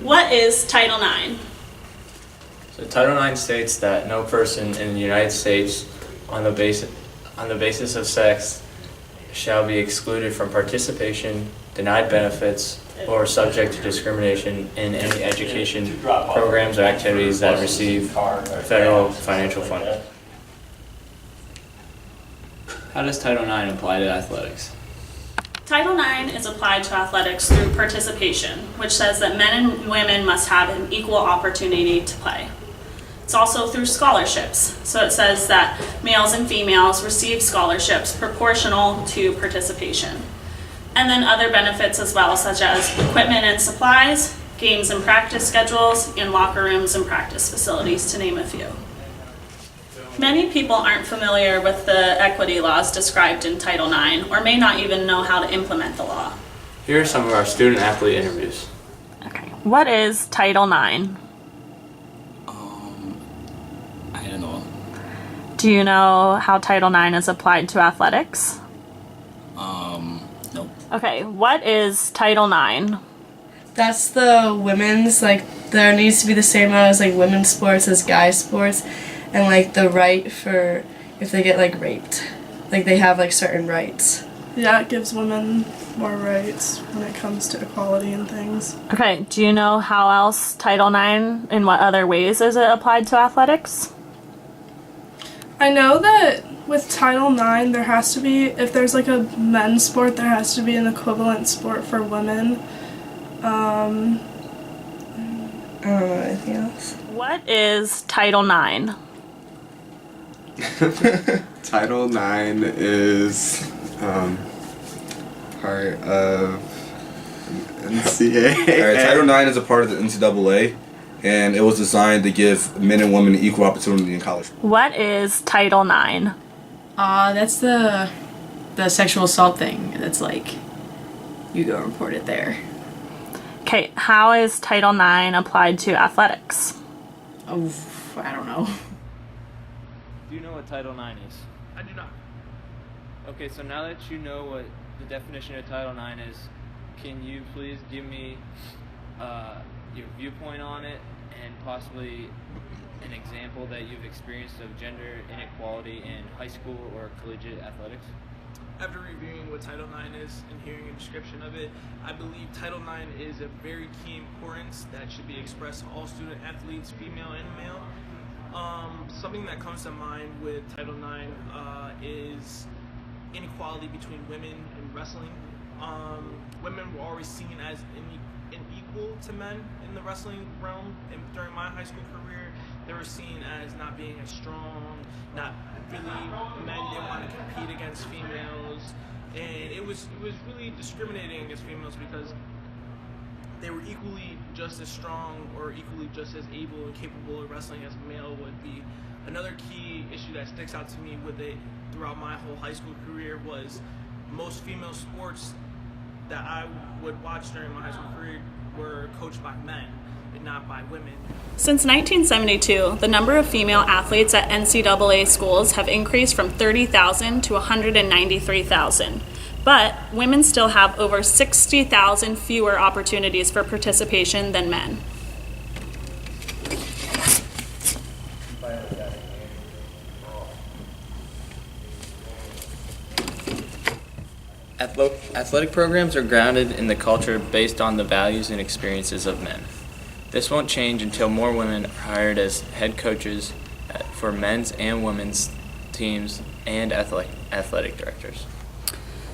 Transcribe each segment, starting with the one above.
What is Title IX? So Title IX states that no person in the United States on the basis of sex shall be excluded from participation, denied benefits, or subject to discrimination in any education programs or activities that receive federal financial funding. How does Title IX apply to athletics? Title IX is applied to athletics through participation, which says that men and women must have an equal opportunity to play. It's also through scholarships. So it says that males and females receive scholarships proportional to participation. And then other benefits as well, such as equipment and supplies, games and practice schedules, and locker rooms and practice facilities, to name a few. Many people aren't familiar with the equity laws described in Title IX, or may not even know how to implement the law. Here are some of our student-athlete interviews. Okay. What is Title IX? I don't know. Do you know how Title IX is applied to athletics? No. Okay, what is Title IX? That's the women's, there needs to be the same amount as, women's sports as guys' sports, and, the right for if they get, raped. They have, certain rights. Yeah, it gives women more rights when it comes to equality and things. Okay, do you know how else Title IX, in what other ways is it applied to athletics? I know that with Title IX, there has to be, if there's a men's sport, there has to be an equivalent sport for women. I don't know anything else. What is Title IX? Title IX is part of NCAA. All right, Title IX is a part of the NCAA, and it was designed to give men and women equal opportunity in college. What is Title IX? That's the sexual assault thing. That's you go report it there. Okay, how is Title IX applied to athletics? Oh, I don't know. Do you know what Title IX is? I do not. Okay, so now that you know what the definition of Title IX is, can you please give me your viewpoint on it and possibly an example that you've experienced of gender inequality in high school or collegiate athletics? After reviewing what Title IX is and hearing a description of it, I believe Title IX is a very key importance that should be expressed to all student athletes, female and male. Something that comes to mind with Title IX is inequality between women in wrestling. Women were always seen as unequal to men in the wrestling realm, and during my high school career, they were seen as not being as strong, not really, men didn't want to compete against females, and it was really discriminating against females because they were equally just as strong or equally just as able and capable of wrestling as a male would be. Another key issue that sticks out to me with it throughout my whole high school career was most female sports that I would watch during my high school career were coached by men and not by women. Since 1972, the number of female athletes at NCAA schools have increased from 30,000 to 193,000. But women still have over 60,000 fewer opportunities for participation than men. Athletic programs are grounded in the culture based on the values and experiences of men. This won't change until more women are hired as head coaches for men's and women's teams and athletic directors.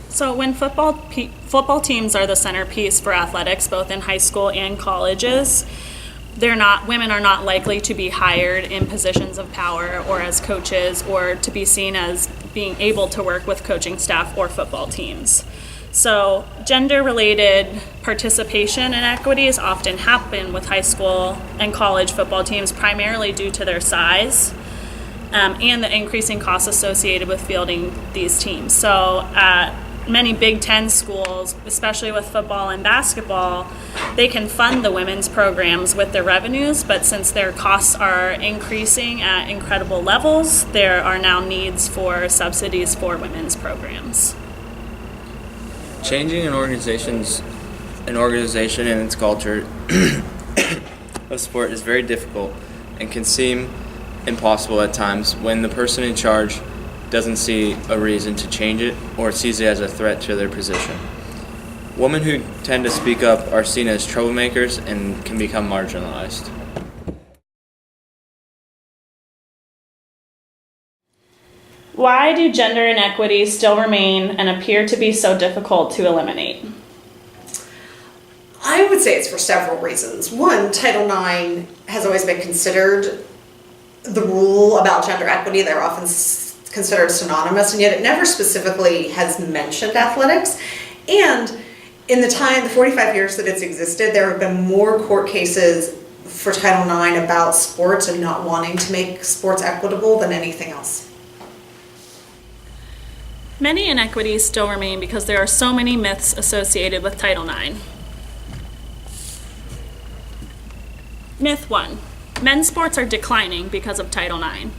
So when football teams are the centerpiece for athletics, both in high school and colleges, women are not likely to be hired in positions of power or as coaches or to be seen as being able to work with coaching staff or football teams. So gender-related participation inequities often happen with high school and college football teams primarily due to their size and the increasing costs associated with fielding these teams. So many Big Ten schools, especially with football and basketball, they can fund the women's programs with their revenues, but since their costs are increasing at incredible levels, there are now needs for subsidies for women's programs. Changing an organization's an organization and its culture of sport is very difficult and can seem impossible at times when the person in charge doesn't see a reason to change it or sees it as a threat to their position. Women who tend to speak up are seen as troublemakers and can become marginalized. Why do gender inequities still remain and appear to be so difficult to eliminate? I would say it's for several reasons. One, Title IX has always been considered the rule about gender equity. They're often considered synonymous, and yet it never specifically has mentioned athletics. And in the 45 years that it's existed, there have been more court cases for Title IX about sports and not wanting to make sports equitable than anything else. Many inequities still remain because there are so many myths associated with Title IX. Myth 1. Men's sports are declining because of Title IX.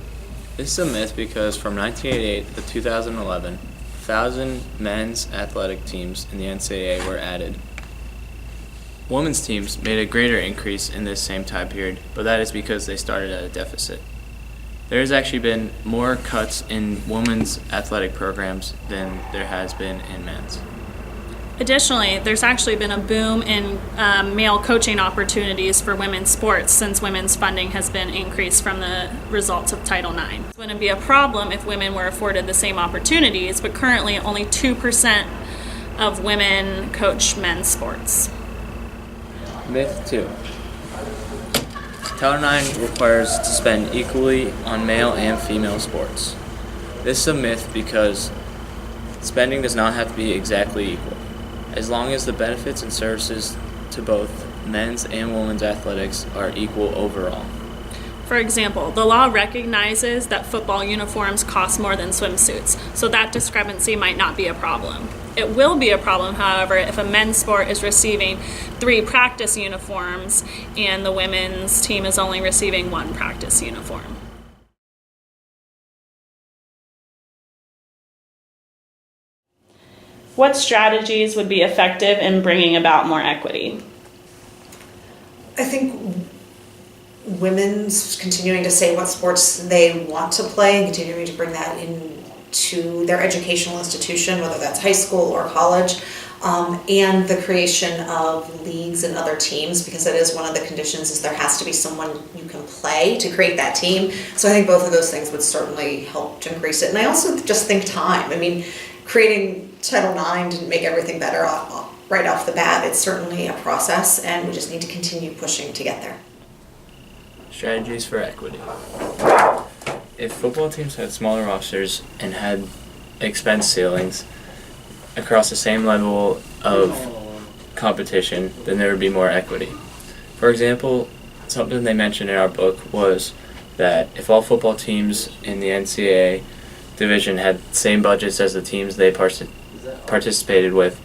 This is a myth because from 1988 to 2011, 1,000 men's athletic teams in the NCAA were added. Women's teams made a greater increase in this same time period, but that is because they started at a deficit. There has actually been more cuts in women's athletic programs than there has been in men's. Additionally, there's actually been a boom in male coaching opportunities for women's sports since women's funding has been increased from the results of Title IX. It wouldn't be a problem if women were afforded the same opportunities, but currently only 2% of women coach men's sports. Myth 2. Title IX requires to spend equally on male and female sports. This is a myth because spending does not have to be exactly equal. As long as the benefits and services to both men's and women's athletics are equal overall. For example, the law recognizes that football uniforms cost more than swimsuits, so that discrepancy might not be a problem. It will be a problem, however, if a men's sport is receiving 3 practice uniforms and the women's team is only receiving 1 practice uniform. What strategies would be effective in bringing about more equity? I think women's continuing to say what sports they want to play and continuing to bring that into their educational institution, whether that's high school or college, and the creation of leagues and other teams, because that is one of the conditions is there has to be someone you can play to create that team. So I think both of those things would certainly help to increase it. And I also just think time. I mean, creating Title IX didn't make everything better right off the bat. It's certainly a process, and we just need to continue pushing to get there. Strategies for equity. If football teams had smaller rosters and had expense ceilings across the same level of competition, then there would be more equity. For example, something they mentioned in our book was that if all football teams in the NCAA division had the same budgets as the teams they participated with,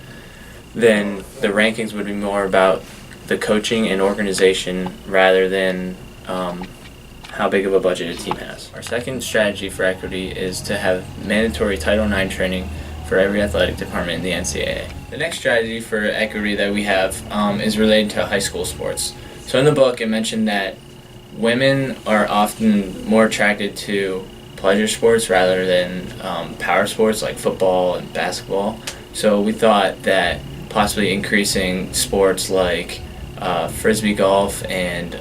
then the rankings would be more about the coaching and organization rather than how big of a budget a team has. Our second strategy for equity is to have mandatory Title IX training for every athletic department in the NCAA. The next strategy for equity that we have is related to high school sports. So in the book it mentioned that women are often more attracted to pleasure sports rather than power sports like football and basketball. So we thought that possibly increasing sports like frisbee golf and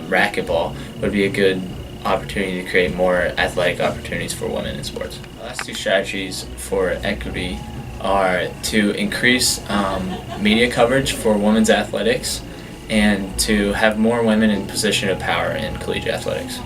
racquetball would be a good opportunity to create more athletic opportunities for women in sports. The last 2 strategies for equity are to increase media coverage for women's athletics and to have more women in position of power in collegiate athletics.